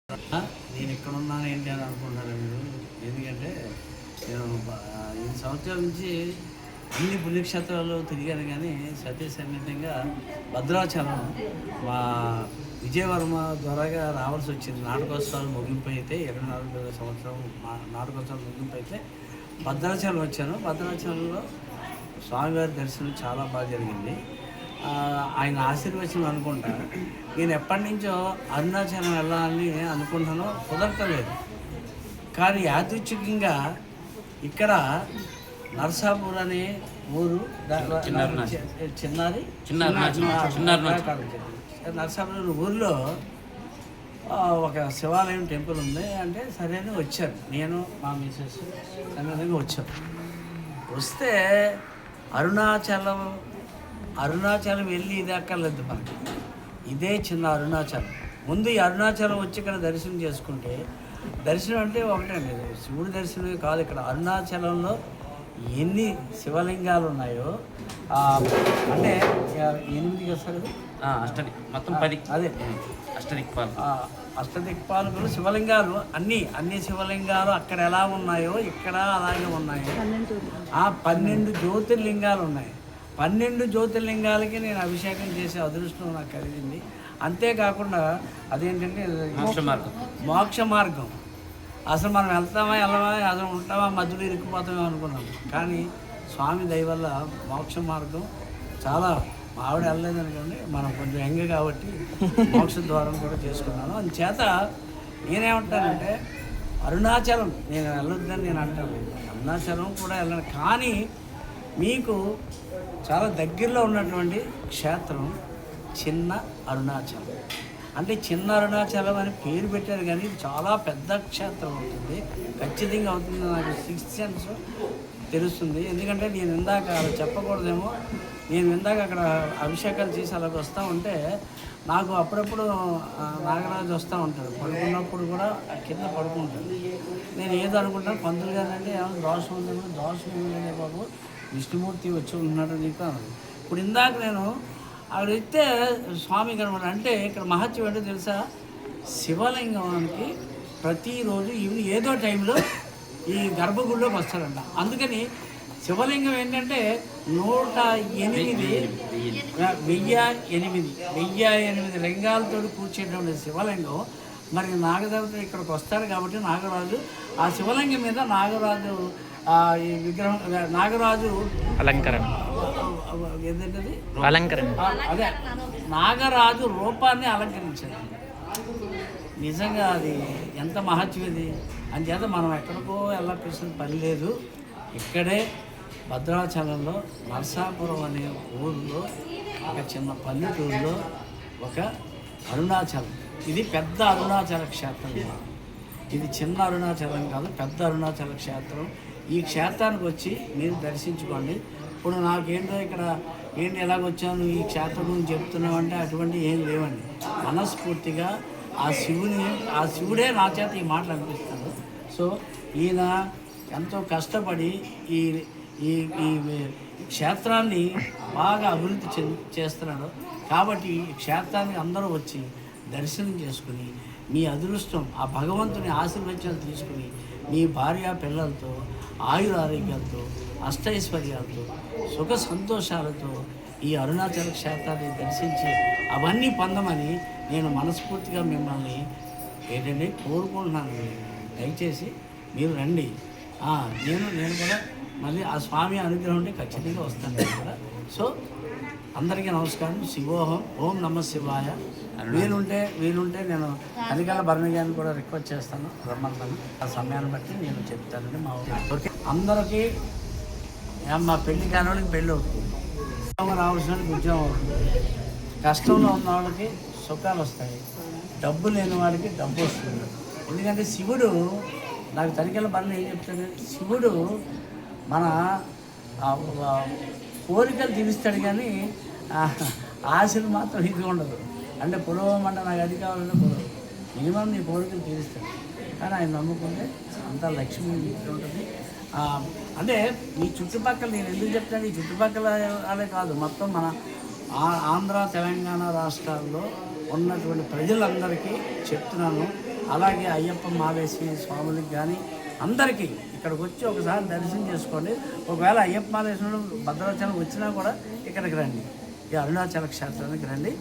నేను ఎక్కడున్నాను ఏంటి అని అనుకుంటున్నారు మీరు. ఎందుకంటే నేను 5 సంవత్సరాల నుంచి అన్ని పుణ్యక్షేత్రాలు తిరిగాను, కానీ సతీ సమేతంగా భద్రాచలం మా విజయవర్మ ద్వారాగా రావాల్సి వచ్చింది. నాటకోత్సవాలు ముగింపు అయితే 24వ సంవత్సరం నాటకోత్సవాలు ముగింపు అయితే భద్రాచలం వచ్చాను. భద్రాచలంలో స్వామివారి దర్శనం చాలా బాగా జరిగింది. ఆయన ఆశీర్వచనం అనుకుంటా. నేను ఎప్పటి నుంచో అరుణాచలం వెళ్ళాలని అనుకుంటానో కుదరతలేదు. కానీ యాదృచ్ఛికంగా ఇక్కడ నర్సాపూర్ అనే ఊరు, నర్సాపూర్ ఊరిలో ఒక శివాలయం టెంపుల్ ఉంది. అంటే సరే అని వచ్చాను, నేను మా మిసెస్ సమేతంగా వచ్చాను. వస్తే అరుణాచలం వెళ్ళి ఇది అక్కర్లేదు మనకి, ఇదే చిన్న అరుణాచలం. ముందు ఈ అరుణాచలం వచ్చి ఇక్కడ దర్శనం చేసుకుంటే, దర్శనం అంటే ఒకటండి, శివుడి దర్శనమే కాదు, ఇక్కడ అరుణాచలంలో ఎన్ని శివలింగాలు ఉన్నాయో, అంటే 8 వస్తారు అష్టది మొత్తం 10, అదే అష్టదిక్పాలకులు శివలింగాలు, అన్ని శివలింగాలు అక్కడ ఎలా ఉన్నాయో ఇక్కడ అలాగే ఉన్నాయి. 12 జ్యోతిర్లింగాలు ఉన్నాయి. 12 జ్యోతిర్లింగాలకి నేను అభిషేకం చేసే అదృష్టం నాకు కలిగింది. అంతేకాకుండా అదేంటంటే మోక్ష మార్గం. అసలు మనం వెళ్ళమా అసలు ఉంటామా, మధ్యలో ఇరుక్కుపోతామో అనుకున్నాం. కానీ స్వామి దయ వల్ల మోక్ష మార్గం చాలా, ఆవిడ వెళ్ళలేదు అనుకోండి, మనం కొంచెం యంగ్ కాబట్టి మోక్ష ద్వారం కూడా చేసుకున్నాను. అందుచేత నేనేమంటానంటే అరుణాచలం నేను వెళ్ళొద్దని నేను అంటాను, అరుణాచలం కూడా వెళ్ళను. కానీ మీకు చాలా దగ్గరలో ఉన్నటువంటి క్షేత్రం చిన్న అరుణాచలం. అంటే చిన్న అరుణాచలం అని పేరు పెట్టారు, కానీ ఇది చాలా పెద్ద క్షేత్రం అవుతుంది, ఖచ్చితంగా అవుతుంది. నాకు 6th సెన్స్ తెలుస్తుంది. ఎందుకంటే నేను ఇందాక చెప్పకూడదేమో, నేను ఇందాక అక్కడ అభిషేకాలు చేసి అలాగ వస్తూ ఉంటే నాకు అప్పుడప్పుడు నాగరాజు వస్తూ ఉంటాడు, పడుకున్నప్పుడు కూడా కింద పడుకుంటాడు. నేను ఏదో అనుకుంటాను, పంతులు గారంటే ఏమన్నా దోషం ఉందేమో, దోషం ఏమిటంటే బాబు విష్ణుమూర్తి వచ్చి ఉంటున్నాడు నీకు అన్నది. ఇప్పుడు ఇందాక నేను అక్కడ ఇస్తే స్వామి కనబడ, అంటే ఇక్కడ మహత్యం ఏంటో తెలుసా, శివలింగానికి ప్రతిరోజు ఈవినింగ్ ఏదో టైంలో ఈ గర్భగుడిలోకి వస్తారంట. అందుకని శివలింగం ఏంటంటే 1008 లింగాలతో కూర్చేటువంటి శివలింగం. మరి నాగదేవత ఇక్కడికి వస్తారు కాబట్టి నాగరాజు ఆ శివలింగం మీద నాగరాజు ఈ విగ్రహం, నాగరాజు అలంకరణ, ఏంటంటే అలంకరణ, అదే నాగరాజు రూపాన్ని అలంకరించారు. నిజంగా అది ఎంత మహత్యం ఇది. అందుచేత మనం ఎక్కడికో వెళ్ళాల్సిన పని లేదు. ఇక్కడే భద్రాచలంలో నర్సాపురం అనే ఊరిలో ఒక చిన్న పల్లెటూరులో ఒక అరుణాచలం, ఇది పెద్ద అరుణాచల క్షేత్రం. ఇది చిన్న అరుణాచలం కాదు, పెద్ద అరుణాచల క్షేత్రం. ఈ క్షేత్రానికి వచ్చి మీరు దర్శించుకోండి. ఇప్పుడు నాకేంటో ఇక్కడ ఏంటి ఎలాగొచ్చాను ఈ క్షేత్రం గురించి చెప్తున్నావు అంటే అటువంటి ఏం లేవండి. మనస్ఫూర్తిగా ఆ శివుడే నా చేత ఈ మాటలు అనిపిస్తాడు. సో ఈయన ఎంతో కష్టపడి ఈ ఈ ఈ క్షేత్రాన్ని బాగా అభివృద్ధి చేస్తున్నాడు. కాబట్టి ఈ క్షేత్రానికి అందరూ వచ్చి దర్శనం చేసుకుని మీ అదృష్టం, ఆ భగవంతుని ఆశీర్వచనాలు తీసుకుని మీ భార్య పిల్లలతో ఆయురారోగ్యాలతో అష్టైశ్వర్యాలతో సుఖ సంతోషాలతో ఈ అరుణాచల క్షేత్రాన్ని దర్శించి అవన్నీ పొందమని నేను మనస్ఫూర్తిగా మిమ్మల్ని ఏంటంటే కోరుకుంటున్నాను. దయచేసి మీరు రండి. నేను కూడా మళ్ళీ ఆ స్వామి అనుగ్రహం ఉంటే ఖచ్చితంగా వస్తాను కూడా. సో అందరికీ నమస్కారం. శివోహం, ఓం నమ శివాయ. వీలుంటే నేను కలికాల భరణి గారిని కూడా రిక్వెస్ట్ చేస్తాను, రమ్మంటాను. ఆ సమయాన్ని బట్టి నేను చెప్తానండి. మా ఊరికి అందరికీ మా పెళ్లి కాని వాళ్ళకి పెళ్ళి అవుతుంది, రావాల్సిన ఉద్యోగం అవుతుంది, కష్టంలో ఉన్న వాళ్ళకి సుఖాలు వస్తాయి, డబ్బు లేని వాడికి డబ్బు వస్తుంది. ఎందుకంటే శివుడు, నాకు తనిఖీల పనులు ఏం చెప్తాడు, శివుడు మన కోరికలు తీరుస్తాడు, కానీ ఆశలు మాత్రం ఇది ఉండదు. అంటే పులవమంటే నాకు అది కావాలంటే పులవ, మినిమం నీ కోరికలు తీరుస్తాడు. కానీ ఆయన నమ్ముకుంటే అంతా లక్ష్మి ఉంటుంది. అంటే మీ చుట్టుపక్కల, నేను ఎందుకు చెప్తాను, ఈ చుట్టుపక్కల అదే కాదు, మొత్తం మన ఆంధ్ర తెలంగాణ రాష్ట్రాల్లో ఉన్నటువంటి ప్రజలందరికీ చెప్తున్నాను. అలాగే అయ్యప్ప మాలేసి స్వాములకి కానీ అందరికీ ఇక్కడికి వచ్చి ఒకసారి దర్శనం చేసుకోండి. ఒకవేళ అయ్యప్ప మాలేసిన భద్రాచలం వచ్చినా కూడా ఇక్కడికి రండి, ఈ అరుణాచల క్షేత్రానికి రండి.